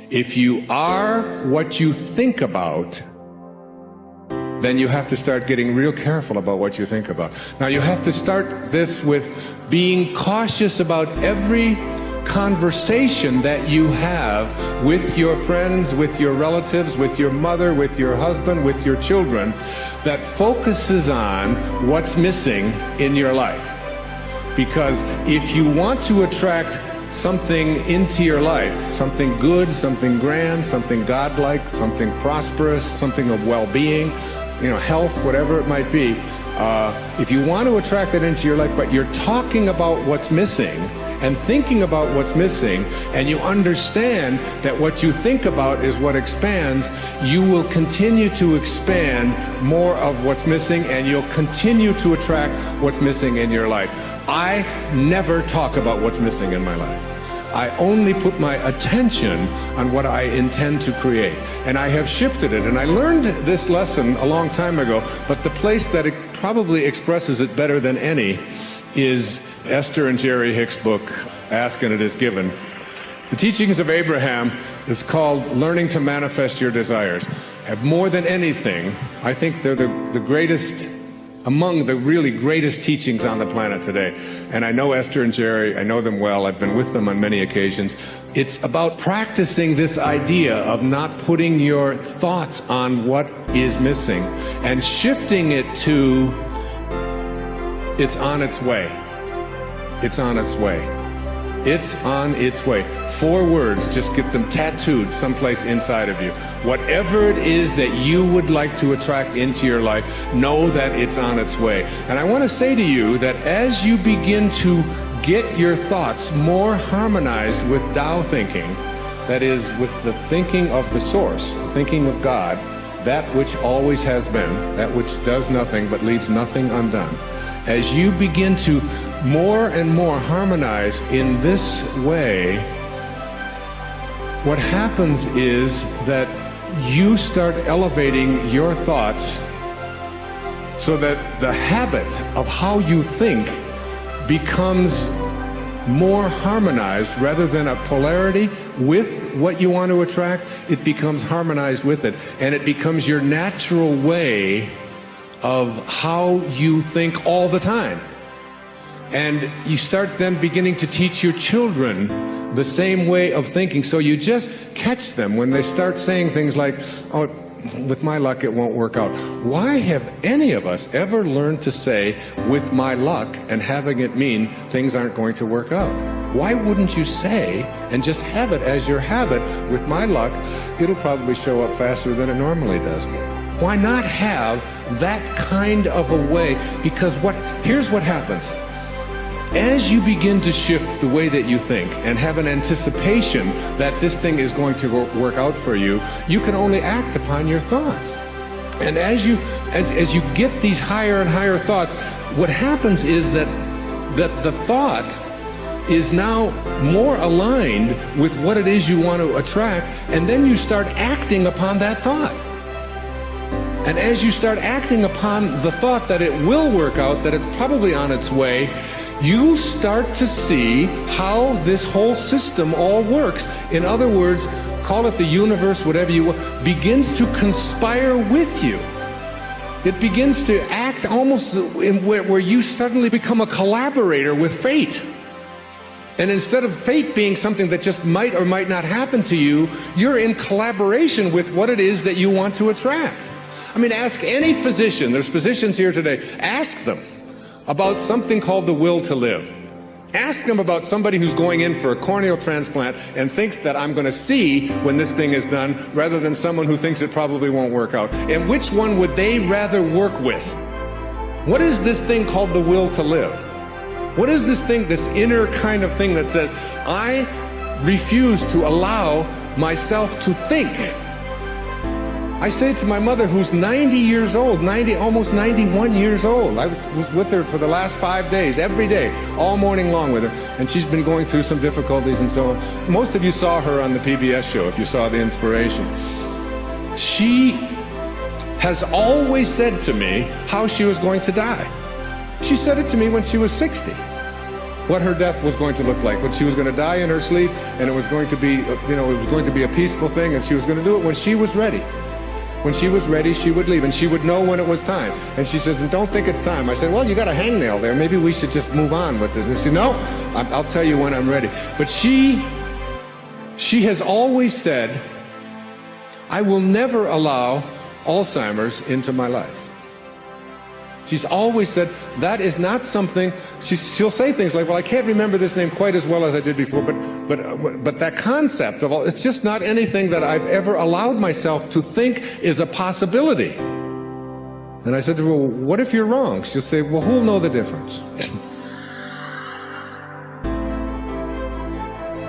If you are what you think about, then you have to start getting real careful about what you think about. Now you have to start this with being cautious about every conversation that you have with your friends, with your relatives, with your mother, with your husband, with your children, that focuses on what's missing in your life. Because if you want to attract something into your life, something good, something grand, something godlike, something prosperous, something of well-being, health, whatever it might be, if you want to attract that into your life, but you're talking about what's missing and thinking about what's missing, and you understand that what you think about is what expands, you will continue to expand more of what's missing, and you'll continue to attract what's missing in your life. I never talk about what's missing in my life. I only put my attention on what I intend to create. And I have shifted it. And I learned this lesson a long time ago, but the place that it probably expresses it better than any is Esther and Jerry Hicks' book, Ask and It Is Given. The Teachings of Abraham is called Learning to Manifest Your Desires. Have more than anything, I think they're the greatest, among the really greatest teachings on the planet today. And I know Esther and Jerry, I know them well, I've been with them on many occasions. It's about practicing this idea of not putting your thoughts on what is missing and shifting it to, it's on its way. It's on its way. It's on its way. 4 words, just get them tattooed someplace inside of you. Whatever it is that you would like to attract into your life, know that it's on its way. And I want to say to you that as you begin to get your thoughts more harmonized with Tao thinking, that is, with the thinking of the source, the thinking of God, that which always has been, that which does nothing but leaves nothing undone, as you begin to more and more harmonize in this way, what happens is that you start elevating your thoughts so that the habit of how you think becomes more harmonized. Rather than a polarity with what you want to attract, it becomes harmonized with it, and it becomes your natural way of how you think all the time. And you start then beginning to teach your children the same way of thinking. So you just catch them when they start saying things like, oh, with my luck it won't work out. Why have any of us ever learned to say, with my luck, and having it mean things aren't going to work out? Why wouldn't you say, and just have it as your habit, with my luck, it'll probably show up faster than it normally does? Why not have that kind of a way? Because here's what happens. As you begin to shift the way that you think and have an anticipation that this thing is going to work out for you, you can only act upon your thoughts. And as you get these higher and higher thoughts, what happens is that the thought is now more aligned with what it is you want to attract, and then you start acting upon that thought. And as you start acting upon the thought that it will work out, that it's probably on its way, you start to see how this whole system all works. In other words, call it the universe, whatever you want, begins to conspire with you. It begins to act almost in where you suddenly become a collaborator with fate. And instead of fate being something that just might or might not happen to you, you're in collaboration with what it is that you want to attract. I mean, ask any physician, there's physicians here today, ask them about something called the will to live. Ask them about somebody who's going in for a corneal transplant and thinks that I'm going to see when this thing is done, rather than someone who thinks it probably won't work out. And which one would they rather work with? What is this thing called the will to live? What is this thing, this inner kind of thing that says, I refuse to allow myself to think? I say to my mother, who's 90 years old, almost 91 years old. I was with her for the last 5 days, every day, all morning long with her. And she's been going through some difficulties and so on. Most of you saw her on the PBS show, if you saw The Inspiration. She has always said to me how she was going to die. She said it to me when she was 60. what her death was going to look like. But she was going to die in her sleep, and it was going to be, it was going to be a peaceful thing, and she was going to do it when she was ready. When she was ready, she would leave, and she would know when it was time. And she says, and don't think it's time. I said, well, you got a hangnail there. Maybe we should just move on with it. And she said, no, I'll tell you when I'm ready. But she has always said, I will never allow Alzheimer's into my life. She's always said that is not something. She'll say things like, well, I can't remember this name quite as well as I did before, but that concept of all, it's just not anything that I've ever allowed myself to think is a possibility. And I said to her, well, what if you're wrong? She'll say, well, who'll know the difference?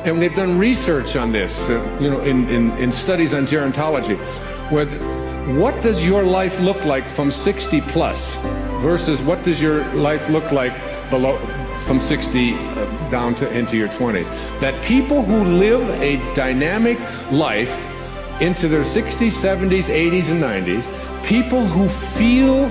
And they've done research on this, in studies on gerontology, where what does your life look like from 60 plus versus what does your life look like below from 60 down to into your 20s? That people who live a dynamic life into their 60s, 70s, 80s, and 90s, people who feel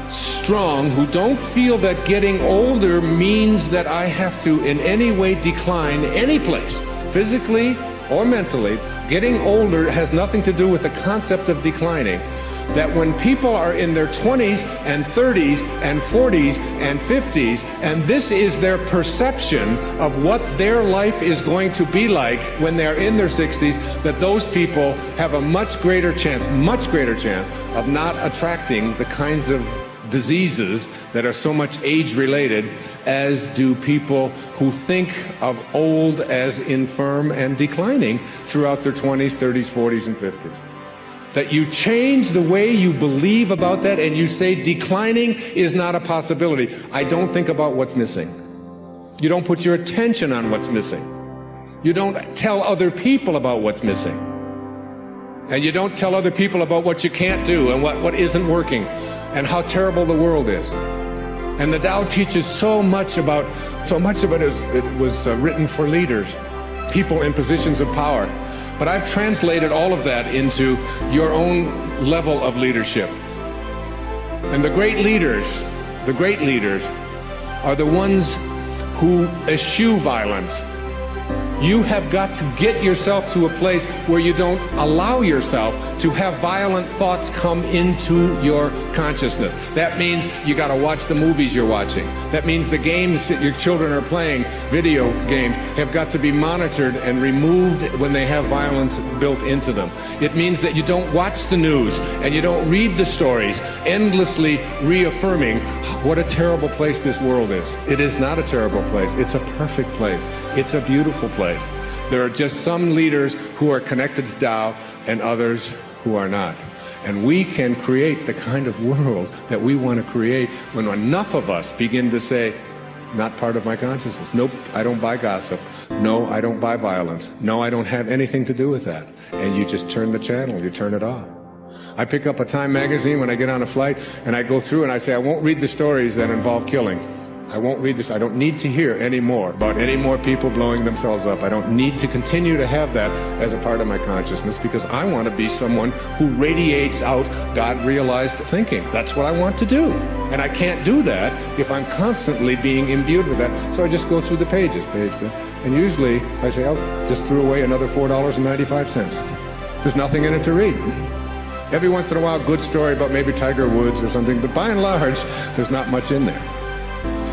strong, who don't feel that getting older means that I have to in any way decline any place, physically or mentally. Getting older has nothing to do with the concept of declining. That when people are in their 20s and 30s and 40s and 50s, and this is their perception of what their life is going to be like when they're in their 60s, that those people have a much greater chance of not attracting the kinds of diseases that are so much age-related as do people who think of old as infirm and declining throughout their 20s, 30s, 40s, and 50s. That you change the way you believe about that and you say declining is not a possibility. I don't think about what's missing. You don't put your attention on what's missing. You don't tell other people about what's missing. And you don't tell other people about what you can't do and what isn't working and how terrible the world is. And the Tao teaches so much of it was written for leaders, people in positions of power. But I've translated all of that into your own level of leadership. And the great leaders are the ones who eschew violence. You have got to get yourself to a place where you don't allow yourself to have violent thoughts come into your consciousness. That means you got to watch the movies you're watching. That means the games that your children are playing, video games, have got to be monitored and removed when they have violence built into them. It means that you don't watch the news and you don't read the stories, endlessly reaffirming what a terrible place this world is. It is not a terrible place. It's a perfect place. It's a beautiful place. There are just some leaders who are connected to Tao and others who are not. And we can create the kind of world that we want to create when enough of us begin to say, not part of my consciousness. Nope, I don't buy gossip. No, I don't buy violence. No, I don't have anything to do with that. And you just turn the channel, you turn it off. I pick up a Time magazine when I get on a flight and I go through and I say, I won't read the stories that involve killing. I won't read this. I don't need to hear any more about any more people blowing themselves up. I don't need to continue to have that as a part of my consciousness because I want to be someone who radiates out God-realized thinking. That's what I want to do. And I can't do that if I'm constantly being imbued with that. So I just go through the pages, and usually I say, oh, just threw away another $4.95. There's nothing in it to read. Every once in a while, good story about maybe Tiger Woods or something, but by and large, there's not much in there.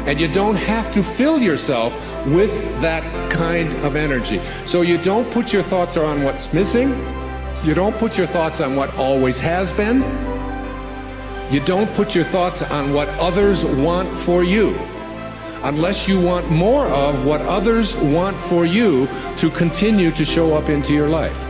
And you don't have to fill yourself with that kind of energy. So you don't put your thoughts on what's missing. You don't put your thoughts on what always has been. You don't put your thoughts on what others want for you, unless you want more of what others want for you to continue to show up into your life.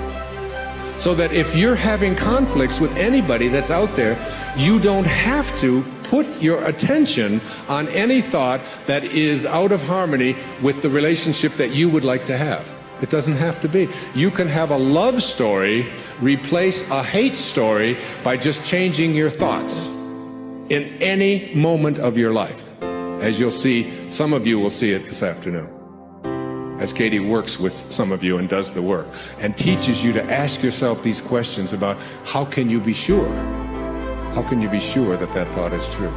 So that if you're having conflicts with anybody that's out there, you don't have to put your attention on any thought that is out of harmony with the relationship that you would like to have. It doesn't have to be. You can have a love story replace a hate story by just changing your thoughts in any moment of your life. As you'll see, some of you will see it this afternoon, as Katie works with some of you and does the work and teaches you to ask yourself these questions about how can you be sure? How can you be sure that that thought is true?